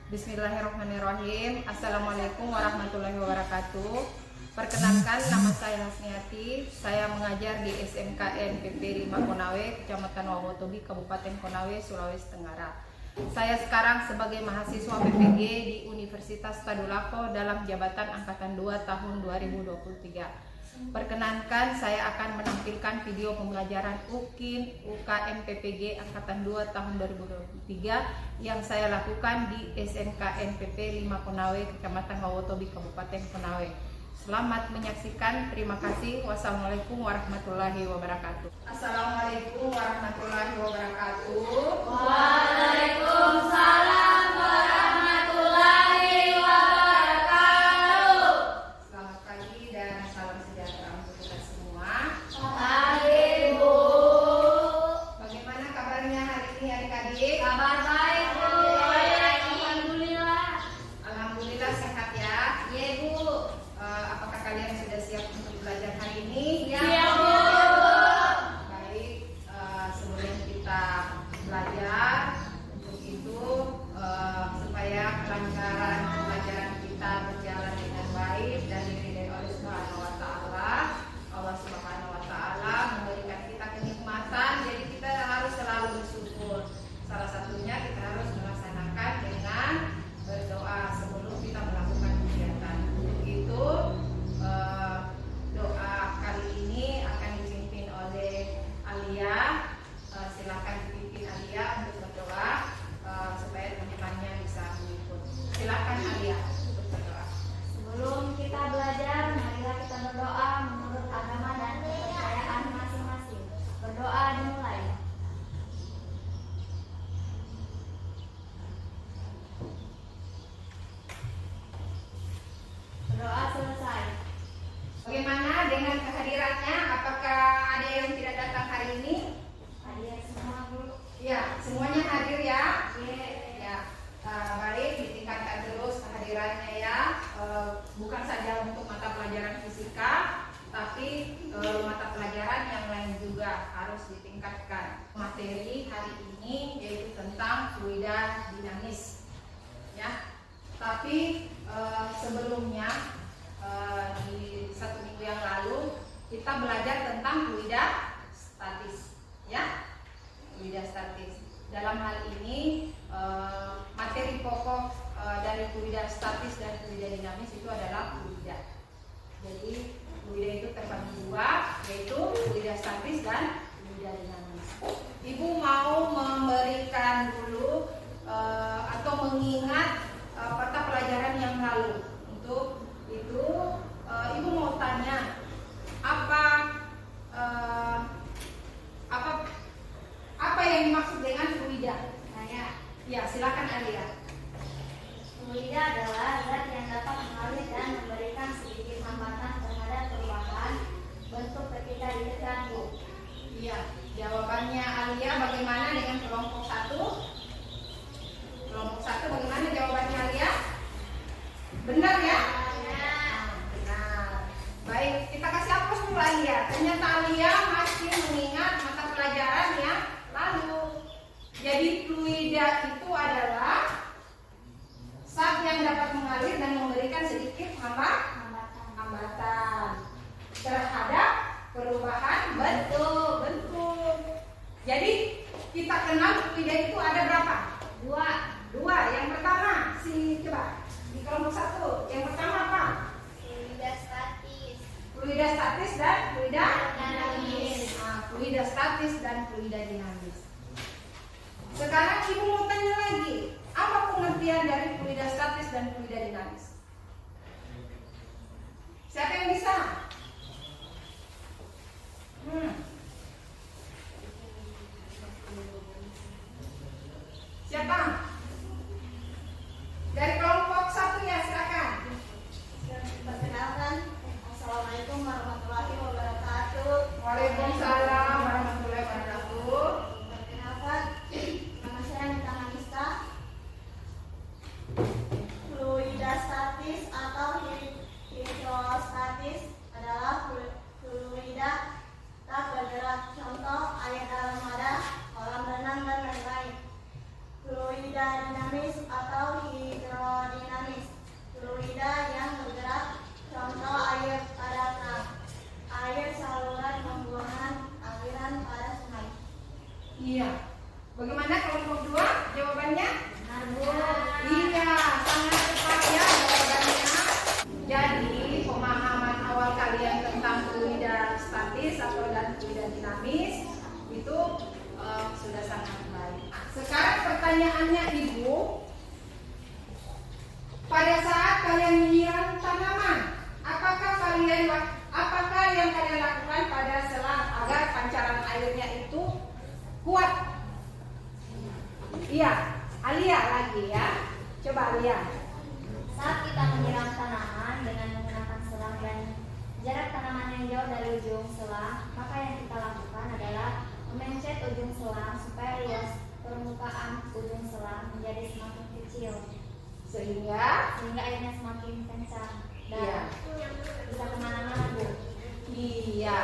Bismillahirrahmanirrahim. Assalamualaikum warahmatullahi wabarakatuh. Perkenalkan, nama saya Hasniati. Saya mengajar di SMKN PP 5 Konawe, Kecamatan Wawotobi, Kabupaten Konawe, Sulawesi Tenggara. Saya sekarang sebagai mahasiswa PPG di Universitas Tadulako dalam jabatan Angkatan 2 tahun 2023. Perkenankan, saya akan menampilkan video pembelajaran UKIN UKM PPG Angkatan 2 tahun 2023 yang saya lakukan di SMKN PP 5 Konawe, Kecamatan Wawotobi, Kabupaten Konawe. Selamat menyaksikan. Terima kasih. Wassalamualaikum warahmatullahi wabarakatuh. Assalamualaikum warahmatullahi wabarakatuh. Waalaikumsalam warahmatullahi wabarakatuh. Selamat pagi dan salam sejahtera untuk kita semua. Pagi, Bu. Bagaimana kabarnya hari ini adik-adik? Kabar baik, Bu. Alhamdulillah. Alhamdulillah sehat ya. Iya, Bu. Apakah kalian sudah siap untuk belajar hari ini? Siap, Bu. Baik, sebelum kita belajar, untuk itu supaya kelancaran pembelajaran kita berjalan dengan baik dan diridhai oleh Subhanahu wa Ta'ala, Allah Subhanahu wa Ta'ala memberikan kita kenikmatan, jadi kita harus selalu bersyukur. Salah satunya kita harus melaksanakan dengan berdoa sebelum kita melakukan kegiatan. Untuk itu doa kali ini akan dipimpin oleh Alia. Silakan dipimpin Alia untuk berdoa supaya teman-temannya bisa mengikut. Silakan Alia untuk berdoa. Sebelum kita belajar, marilah kita berdoa menurut agama dan kepercayaan masing-masing. Berdoa dimulai. Berdoa selesai. Bagaimana dengan kehadirannya? Apakah ada yang tidak datang hari ini? Hadir semua, Bu. Ya, semuanya hadir ya. Oke. Ya, baik, ditingkatkan terus kehadirannya ya. Bukan saja untuk mata pelajaran fisika, tapi mata pelajaran yang lain juga harus ditingkatkan. Materi hari ini yaitu tentang fluida dinamis. Ya, tapi sebelumnya di 1 minggu yang lalu kita belajar tentang fluida statis. Ya, fluida statis. Dalam hal ini materi pokok dari fluida statis dan fluida dinamis itu adalah fluida. Jadi fluida itu terbagi dua, yaitu fluida statis dan fluida dinamis. Ibu mau memberikan dulu atau mengingat mata pelajaran yang lalu. Untuk itu ibu mau tanya apa yang dimaksud dengan fluida? Ya, silakan Alia. Fluida adalah zat yang dapat mengalir dan memberikan sedikit hambatan terhadap perubahan bentuk ketika ditekan, Bu. Iya, jawabannya Alia. Bagaimana dengan kelompok 1? Kelompok 1 bagaimana jawabannya Alia? Benar ya? Benar. Baik, kita kasih hapus dulu Alia. Ternyata Alia masih mengingat mata pelajaran yang lalu. Jadi fluida itu adalah zat yang dapat mengalir dan memberikan sedikit hambatan terhadap perubahan bentuk. Jadi kita kenal fluida itu ada berapa? Dua. Yang pertama, coba di kelompok 1. Yang pertama apa? Fluida statis. Fluida statis dan fluida Dinamis. Fluida statis dan fluida dinamis. Sekarang ibu mau tanya lagi, apa pengertian dari fluida statis dan fluida dinamis? Siapa yang bisa? Siapa? Dari kelompok 1 ya, silakan. Perkenalkan, Assalamualaikum warahmatullahi wabarakatuh. Waalaikumsalam warahmatullahi wabarakatuh. Perkenalkan, nama saya Nita Manista. Fluida statis atau hidrostatis adalah fluida tak bergerak. Contoh air dalam wadah, kolam renang dan lain-lain. Fluida dinamis atau hidrostatis Coba lihat. Saat kita menyiram tanaman dengan menggunakan selang dan jarak tanaman yang jauh dari ujung selang, maka yang kita lakukan adalah memencet ujung selang supaya luas permukaan ujung selang menjadi semakin kecil, Sehingga airnya semakin kencang dan Iya. bisa kemana-mana, Bu. Iya.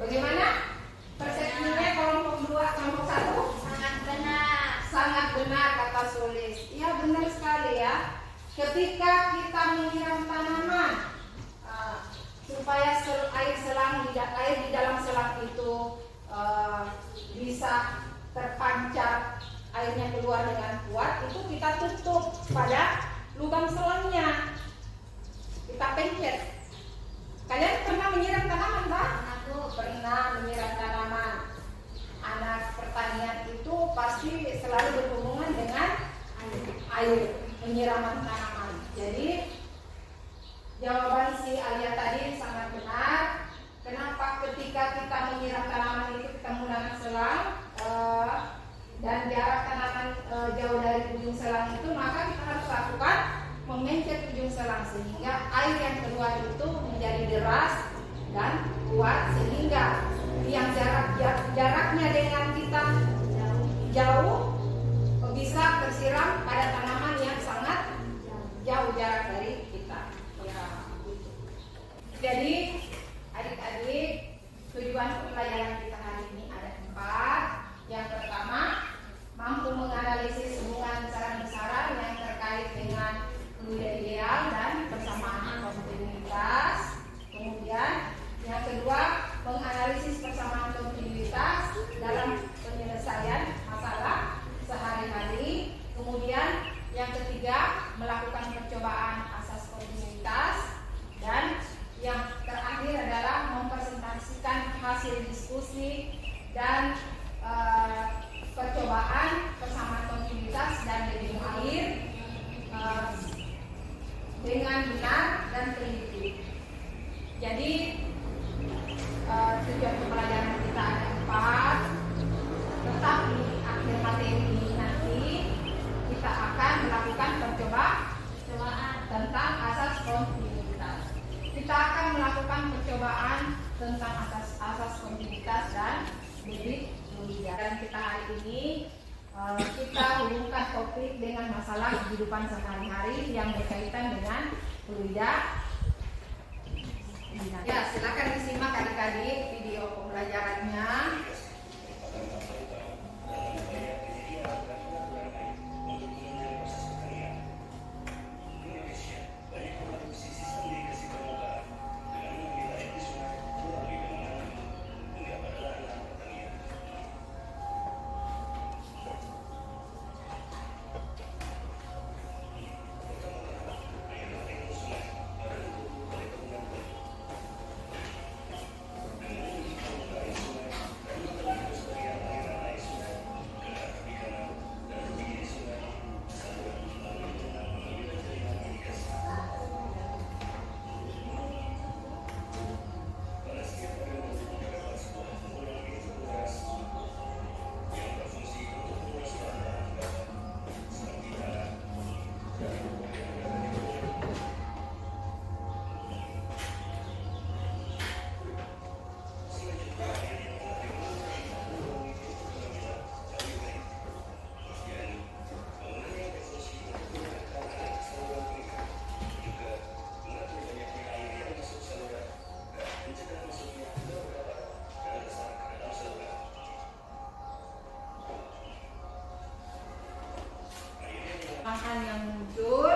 Bagaimana persepsinya kelompok 2, kelompok 1? Sangat benar. Sangat benar kata Sulis. Iya benar sekali ya. Ketika kita menyiram tanaman, supaya air di dalam selang itu bisa terpancar, airnya keluar dengan kuat, itu kita tutup pada lubang selangnya. Kita pencet. Kalian pernah menyiram tanaman, Pak? Aku Pernah menyiram tanaman. Anak pertanian itu pasti selalu berhubungan dengan air, penyiraman tanaman. Jadi jawaban si Alia tadi sangat benar. Kenapa ketika kita menyiram tanaman itu kita menggunakan selang dan jarak tanaman jauh dari ujung selang itu, maka kita harus lakukan memencet ujung selang sehingga air yang keluar itu menjadi deras dan kuat, sehingga yang jaraknya dengan kita jauh bisa tersiram pada tanaman yang sangat jauh jarak dari kita. Ya, gitu. Jadi adik-adik, tujuan pembelajaran kita hari ini ada 4. Yang pertama, mampu menganalisis hubungan besaran-besaran yang terkait dengan fluida ideal dan persamaan kontinuitas. Kemudian yang kedua, menganalisis persamaan kontinuitas dalam penyelesaian masalah sehari-hari. Kemudian yang ketiga, melakukan percobaan asas kontinuitas. Dan yang terakhir adalah mempresentasikan hasil diskusi dan percobaan persamaan kontinuitas dan debit air dengan benar dan teliti. Jadi tujuan pembelajaran kita ada 4. Tetapi akhir materi ini nanti kita akan melakukan percobaan tentang asas kontinuitas. Kita akan melakukan percobaan tentang asas kontinuitas dan debit fluida. Dan kita hari ini kita hubungkan topik dengan masalah kehidupan sehari-hari yang berkaitan dengan fluida. Ya, silakan disimak adik-adik video pembelajarannya. Akan yang muncul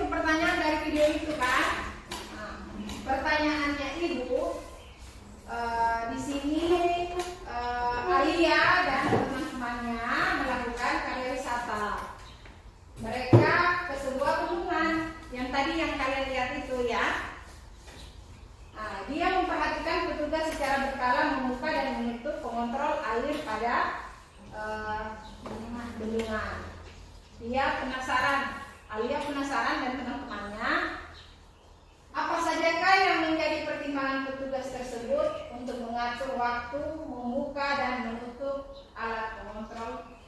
pertanyaan dari video itu kan. Nah, pertanyaannya Ibu, di sini Alia dan teman-temannya melakukan karya wisata. Mereka ke sebuah bendungan yang tadi yang kalian lihat itu ya. Nah, dia memperhatikan petugas secara berkala membuka dan menutup pengontrol air pada bendungan. Alia penasaran dan teman-temannya, apa sajakah yang menjadi pertimbangan petugas tersebut untuk mengatur waktu membuka dan menutup alat pengontrol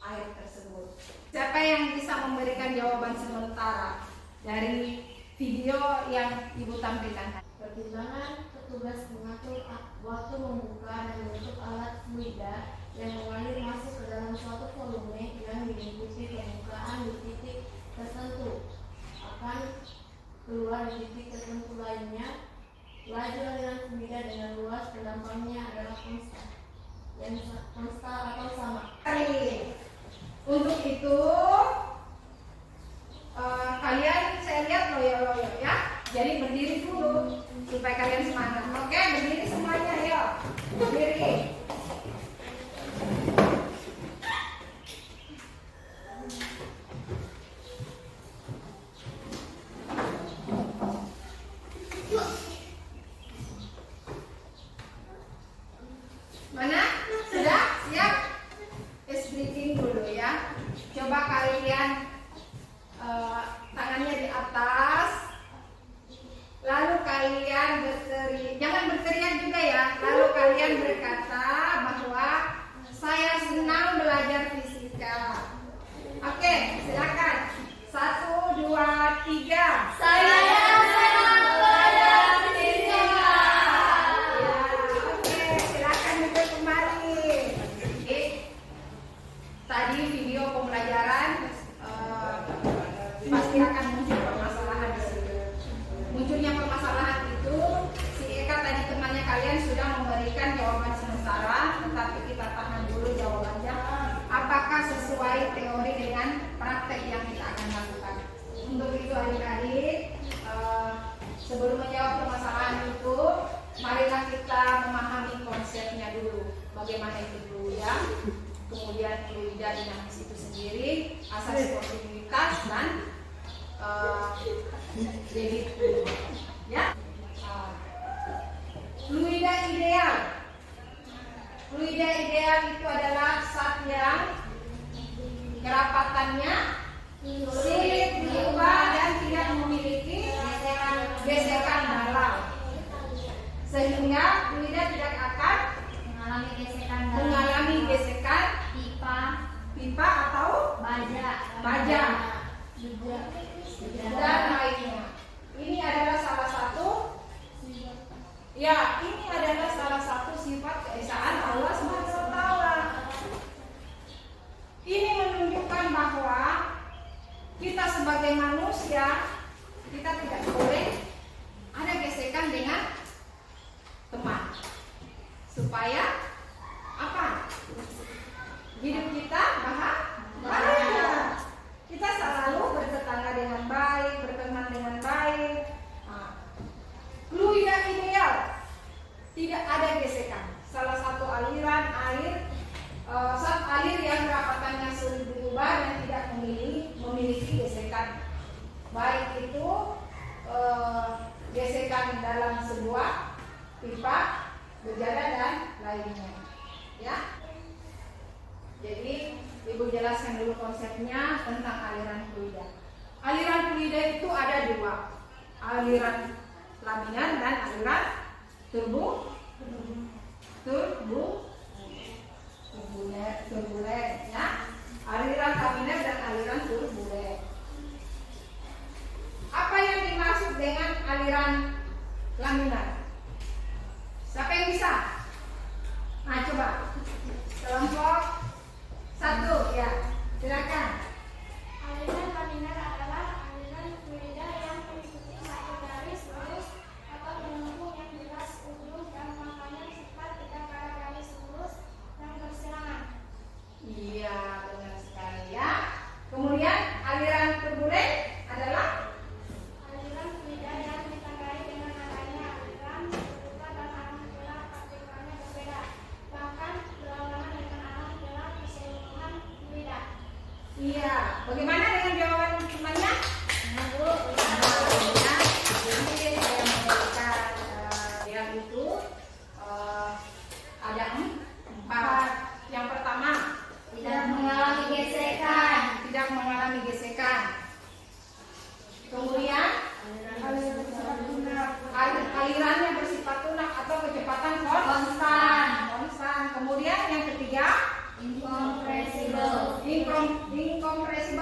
air tersebut. Siapa yang bisa memberikan jawaban sementara dari video yang Ibu tampilkan? Pertimbangan petugas mengatur waktu membuka dan menutup alat fluida yang mengalir masuk ke dalam suatu volume yang mengikuti pembukaan di titik tertentu akan keluar di titik tertentu lainnya. Laju aliran fluida dengan luas pendampangnya adalah konstan atau sama. Untuk itu kalian saya lihat loyo ya. Jadi berdiri dulu supaya kalian semangat. Oke, berdiri semuanya ya. Berdiri. Mana? Sudah? Siap? Is breathing dulu ya. Coba kalian tangannya di atas. Lalu kalian berteriak, jangan berteriak juga ya. Lalu kalian berkata bahwa saya senang belajar fisika. Oke, silakan. 1, 2, 3. Saya senang belajar fisika. Ya, oke, silakan duduk kembali. Oke. Tadi video pembelajaran pasti akan muncul permasalahan di sini. Munculnya permasalahan itu, si Eka tadi temannya kalian sudah memberikan jawaban sementara, tetapi kita tahan dulu jawabannya. Apakah sesuai teori dengan praktek yang kita akan lakukan? Untuk itu adik-adik, sebelum menjawab permasalahan itu, marilah kita memahami konsepnya dulu. Bagaimana itu fluida, kemudian fluida dinamis itu sendiri, asas kontinuitas dan debit ya. Fluida ideal. Fluida ideal itu adalah zat yang kerapatannya sulit berubah dan tidak memiliki gesekan dalam, sehingga fluida tidak akan mengalami gesekan pipa atau baja dan lainnya. Ini adalah salah satu sifat keesaan Allah SWT. Ini menunjukkan bahwa kita sebagai manusia, kita tidak boleh ada gesekan dengan teman, supaya apa? Hidup kita bahagia. Kita selalu bertetangga dengan baik, berteman dengan baik. Fluida ideal, tidak ada gesekan. Salah satu aliran air, zat air yang kerapatannya sulit berubah dan tidak memiliki gesekan. Baik itu gesekan dalam sebuah pipa, bejana dan lainnya. Ya. Jadi Ibu jelaskan dulu konsepnya tentang aliran fluida. Aliran fluida itu ada dua, aliran laminar dan aliran turbulen, ya. Aliran laminar dan aliran turbulen. Apa yang dimaksud dengan aliran laminar? Siapa yang bisa? Nah, coba kelompok 1 ya, silakan. Aliran laminar adalah aliran fluida yang mengikuti satu garis lurus atau melengkung yang jelas ujung dan makanya sifat tidak pada garis lurus dan bersilangan. Iya, benar sekali ya. Kemudian aliran turbulen adalah Aliran fluida yang ditandai dengan adanya aliran terbuka dan arah gerak partikelnya berbeda, bahkan berlawanan dengan arah gerak keseluruhan fluida. iya. Bagaimana dengan jawaban temannya? Nah, Bu, Ya, jadi saya memberikan yang itu ada 4. Yang pertama, tidak mengalami gesekan. tidak mengalami gesekan. Kemudian alirannya bersifat lunak atau kecepatan konstan. Kemudian yang ketiga, Incompressible. inkompresibil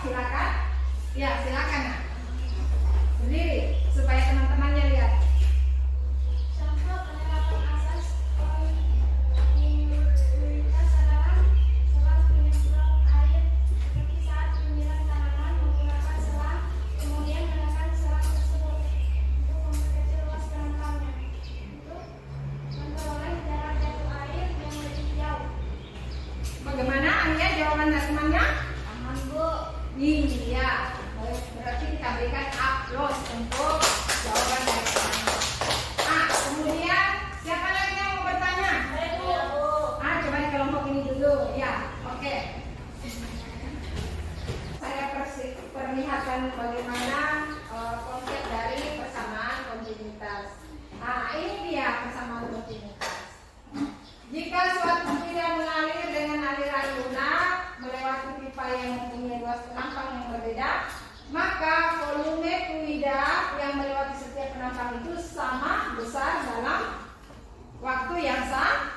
silakan. Ya, silakan Nak. Berdiri supaya teman-temannya lihat. Contoh penerapan asas kontinuitas adalah selang penyemprot air seperti saat menyiram tanaman menggunakan selang, kemudian menekan selang tersebut untuk memperkecil luas penampungannya. Untuk memperoleh jarak jatuh air yang lebih jauh. Bagaimana Ania jawaban dari temannya? Paham Bu. Iya. Berarti kita berikan applause untuk jawaban dari temannya. Ah, kemudian siapa lagi yang mau bertanya? Ah, coba di kelompok ini dulu. Ya, oke. Saya perlihatkan bagaimana konsep dari persamaan kontinuitas. Nah, ini dia persamaan kontinuitas. Jika suatu fluida mengalir dengan aliran lunak melewati pipa yang mempunyai luas penampang yang berbeda, maka volume fluida yang melewati setiap penampang itu sama besar dalam waktu yang sama.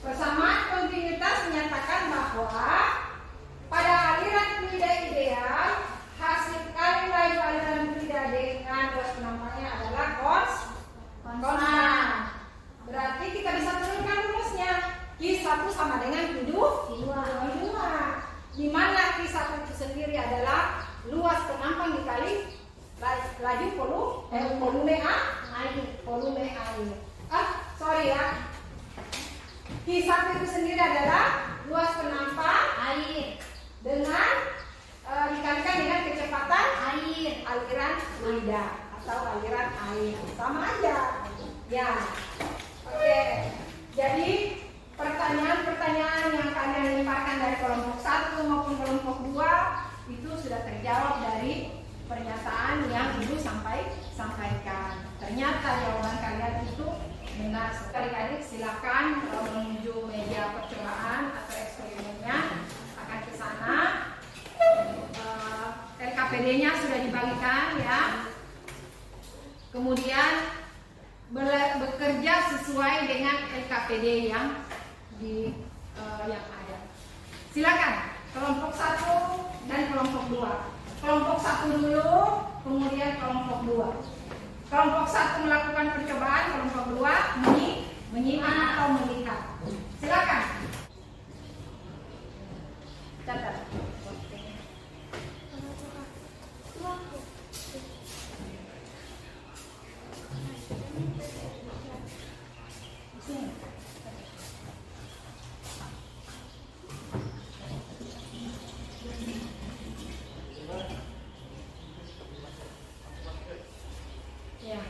Persamaan kontinuitas menyatakan bahwa pada aliran fluida ideal, hasil kali laju aliran fluida dengan luas penampangnya adalah konstan. Berarti kita bisa turunkan rumusnya. Q1 sama dengan Q2, di mana Q1 itu sendiri adalah luas penampang dikali laju volume air. Sorry ya. Q1 itu sendiri adalah luas penampang Air. dengan dikalikan dengan kecepatan Air. aliran fluida atau aliran air. Sama aja. Ya. Oke. Jadi pertanyaan-pertanyaan yang kalian lemparkan dari kelompok 1 maupun kelompok 2 itu sudah terjawab dari pernyataan yang Ibu sampaikan. Ternyata jawaban kalian itu benar. Adik-adik silakan menuju meja percobaan atau eksperimennya akan ke sana. LKPD-nya sudah dibagikan ya. Kemudian bekerja sesuai dengan LKPD yang yang ada. Silakan kelompok 1 dan kelompok 2. Kelompok 1 dulu, kemudian kelompok 2. Kelompok 1 melakukan percobaan, kelompok 2 menyimak atau melihat. Silakan. Catat. Ya.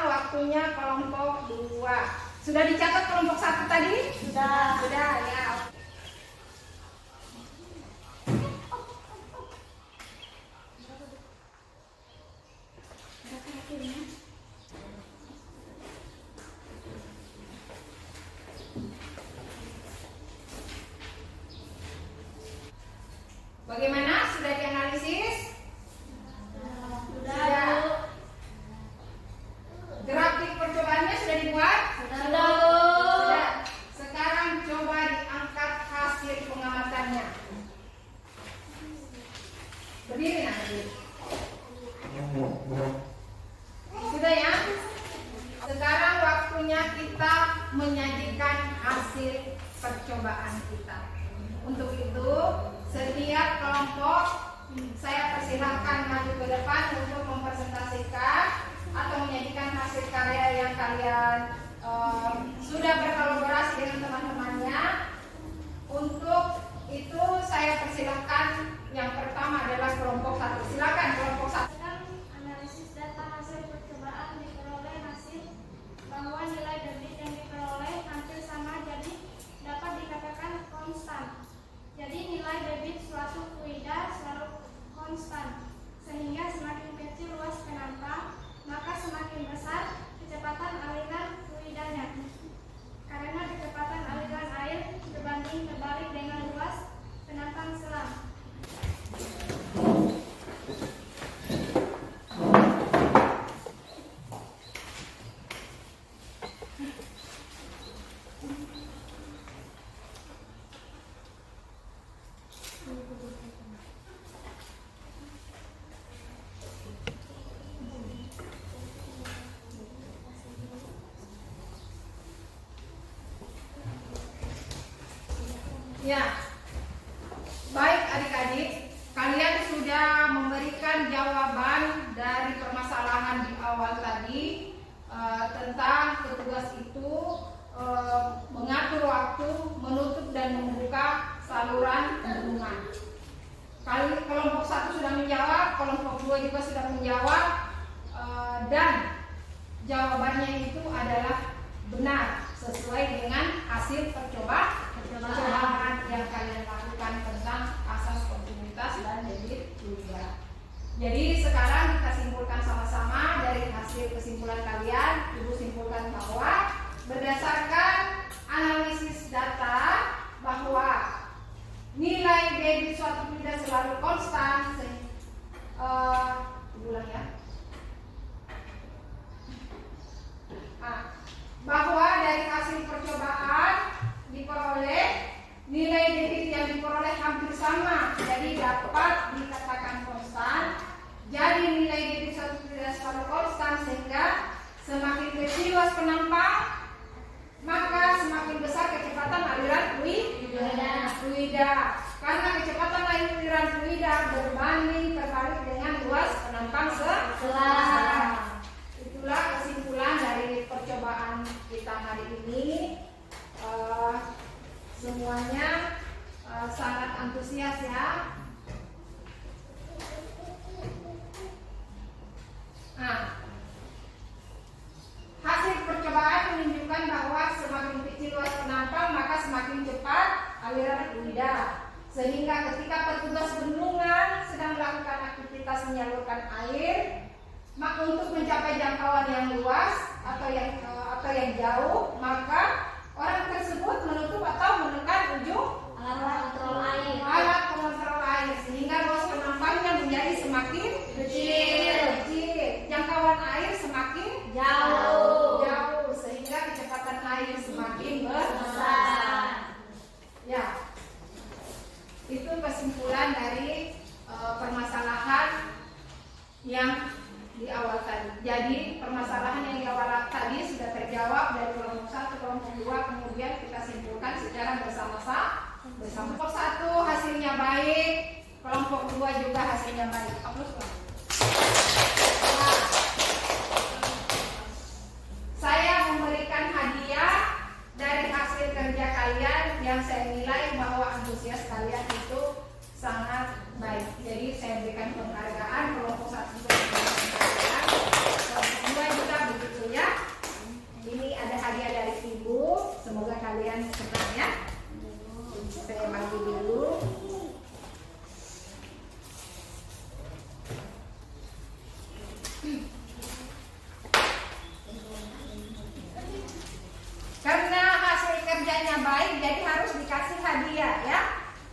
Waktunya kelompok 2. Sudah dicatat kelompok 1 tadi? Sudah ya. Bagaimana? Sudah dianalisis? Sudah. Grafik percobaannya sudah dibuat? Sudah. Sekarang coba diangkat hasil pengamatannya. Berdiri nanti. Sudah ya? Sekarang waktunya kita menyajikan hasil percobaan kita. Untuk itu, setiap kelompok saya persilahkan maju ke depan untuk mempresentasikan atau menyajikan hasil karya yang kalian sudah berkolaborasi dengan teman-temannya. Untuk itu saya persilahkan Yang pertama adalah kelompok 1. Silakan kelompok 1. Dalam analisis data hasil percobaan diperoleh hasil bahwa nilai debit yang diperoleh hampir sama, jadi dapat dikatakan konstan. Jadi nilai debit suatu fluida selalu konstan, sehingga semakin kecil luas penampang, maka semakin besar kecepatan aliran fluidanya. Karena kecepatan aliran air berbanding terbalik dengan luas penampang selang. Ya, baik adik-adik, kalian sudah memberikan jawaban dari permasalahan di awal tadi tentang petugas itu mengatur waktu, menutup dan membuka saluran bendungan. Kelompok 1 sudah menjawab, kelompok 2 juga sudah menjawab, dan jawabannya itu adalah benar sesuai dengan hasil percobaan yang kalian lakukan tentang asas kontinuitas dan debit fluida. Jadi sekarang kita simpulkan sama-sama dari hasil kesimpulan kalian. Ibu simpulkan bahwa berdasarkan analisis data bahwa nilai debit suatu fluida selalu konstan. Ulang ya. Bahwa dari hasil percobaan diperoleh nilai debit yang diperoleh hampir sama, jadi dapat dikatakan konstan. Jadi nilai debit suatu fluida selalu konstan, sehingga semakin kecil luas penampang, maka semakin besar kecepatan aliran fluida. Karena kecepatan aliran fluida berbanding terbalik dengan luas penampang selang. Itulah kesimpulan dari percobaan kita hari ini. Semuanya sangat antusias ya. Hasil percobaan menunjukkan bahwa semakin kecil luas penampang maka semakin cepat aliran fluida, sehingga ketika petugas bendungan sedang melakukan aktivitas menyalurkan air, maka untuk mencapai jangkauan yang luas atau yang jauh, maka orang tersebut menutup atau menekan ujung Alat pengontrol air, sehingga luas penampangnya menjadi semakin kecil. Jangkauan air semakin jauh, sehingga kecepatan air semakin besar. Ya, itu kesimpulan dari permasalahan yang di awal tadi. Jadi permasalahan yang di awal tadi sudah terjawab dari kelompok 1, kelompok 2, kemudian kita simpulkan secara bersama-sama. Kelompok 1 hasilnya baik, kelompok 2 juga hasilnya baik. Aplaus. Saya memberikan hadiah dari hasil kerja kalian yang saya nilai bahwa antusias kalian itu sangat baik. Jadi saya berikan penghargaan. Kelompok 1 juga diberikan penghargaan, kelompok 2 juga begitu ya. Ini ada hadiah dari ibu. Semoga kalian senang ya. Saya bagi dulu. Karena hasil kerjanya baik, jadi harus dikasih hadiah ya.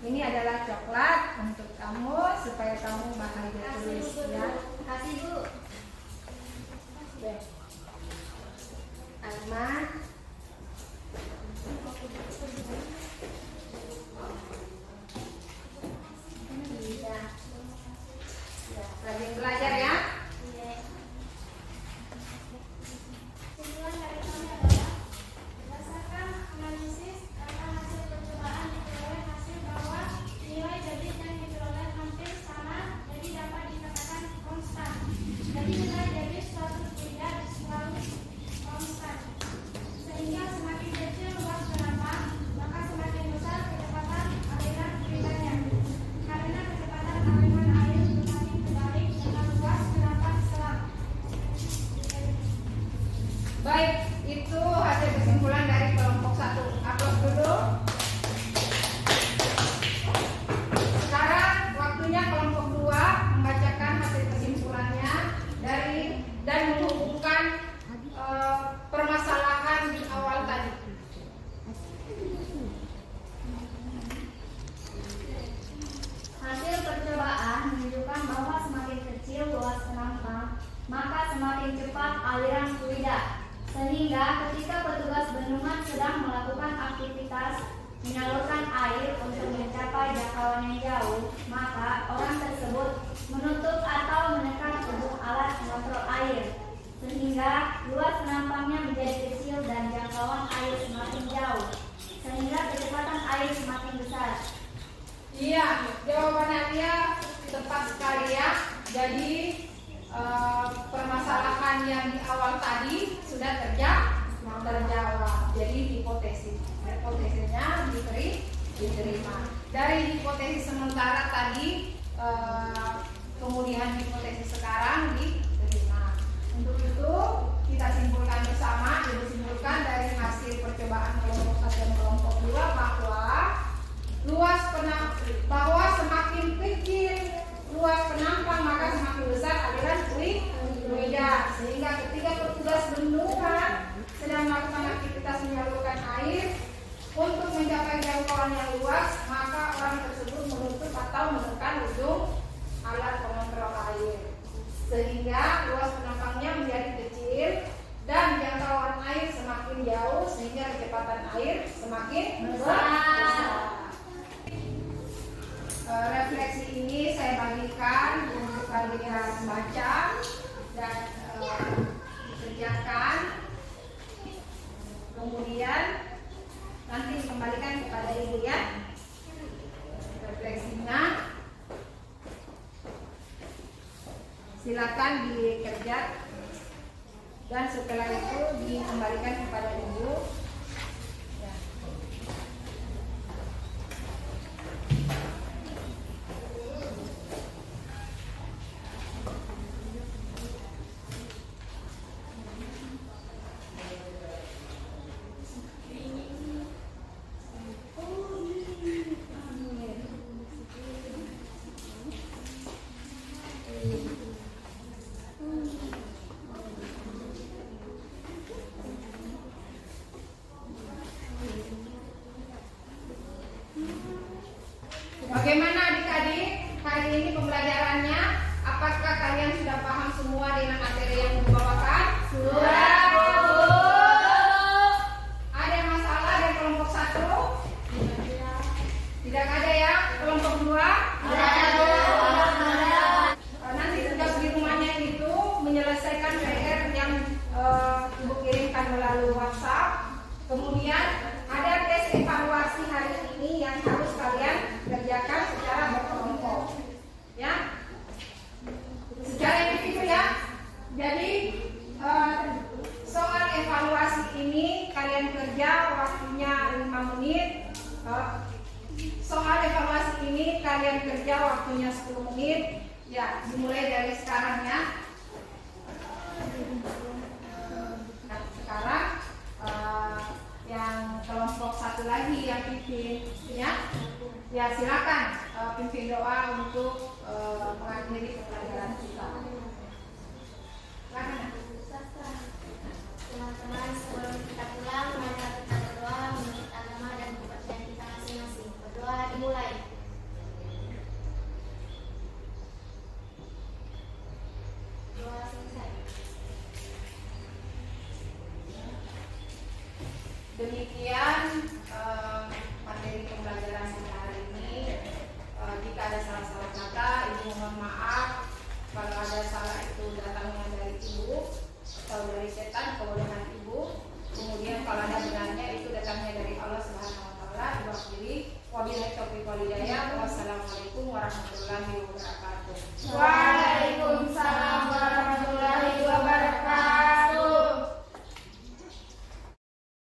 Ini adalah coklat untuk kamu supaya kamu bahagia terus ya. Kasih Bu. Alman. Rajin belajar ya. Kesimpulan dari kami adalah berdasarkan analisis data hasil percobaan diperoleh hasil bahwa nilai debit yang diperoleh hampir sama, jadi dapat dikatakan konstan. Jadi nilai debit suatu fluida selalu konstan, Baik, itu hasil kesimpulan dari kelompok 1. Upload dulu. Sekarang waktunya kelompok 2 membacakan hasil kesimpulannya dan menghubungkan permasalahan di awal tadi. Hasil percobaan menunjukkan bahwa semakin kecil luas penampang, maka semakin cepat aliran fluida. Sehingga ketika petugas bendungan sedang melakukan aktivitas menyalurkan air untuk mencapai jangkauan yang jauh, maka orang tersebut menutup atau menekan ujung alat mengontrol air, sehingga luas penampangnya menjadi kecil dan jangkauan air semakin jauh, sehingga kecepatan air semakin besar. Iya, jawabannya dia tepat sekali ya. Jadi permasalahan yang di awal tadi sudah terjawab. Jadi hipotesisnya diterima. Dari hipotesis sementara tadi, kemudian hipotesis sekarang diterima. Untuk itu kita simpulkan bersama, disimpulkan dari hasil percobaan kelompok 1 dan kelompok 2 bahwa semakin kecil luas penampang maka semakin besar aliran fluida, sehingga ketika petugas bendungan sedang melakukan aktivitas menyalurkan air untuk mencapai jangkauan yang luas, maka orang tersebut menutup atau menekan ujung alat pengontrol air, sehingga luas penampangnya menjadi kecil dan jangkauan air semakin jauh, sehingga kecepatan air semakin besar. Refleksi ini saya bagikan untuk kalian baca dan dikerjakan, kemudian nanti dikembalikan kepada ibu ya refleksinya. Silakan dikerja dan setelah itu dikembalikan kepada ibu. Bagaimana adik-adik hari ini pembelajarannya? Apakah kalian sudah paham semua dengan materi yang dibawakan? Sudah, Bu. Ada masalah dari kelompok 1? Tidak ada ya? Kelompok 2? Tidak ada. Nanti tugas di rumahnya itu menyelesaikan PR yang ibu kirimkan melalui WhatsApp. Kemudian ada tes evaluasi hari ini yang harus kalian kerjakan secara berkelompok, ya, secara individu ya. Jadi soal evaluasi ini kalian kerja waktunya 5 menit. Soal evaluasi ini kalian kerja waktunya 10 menit. Ya, dimulai dari sekarang ya. Nah, sekarang yang kelompok 1 lagi yang pimpin ya silakan pimpin doa untuk mengakhiri pembelajaran kita. Silakan. Teman-teman, sebelum kita pulang, mari kita berdoa menurut agama dan kepercayaan kita masing-masing. Berdoa dimulai. Doa selesai. Demikian materi pembelajaran kita hari ini. Jika ada salah-salah kata, ibu mohon maaf. Kalau ada salah itu datangnya dari ibu atau dari setan, kebodohan ibu. Kemudian kalau ada benarnya itu datangnya dari Allah Subhanahu wa taala. Ibu akhiri, wabillahi taufiq wal hidayah. Wassalamualaikum warahmatullahi wabarakatuh. Waalaikumsalam.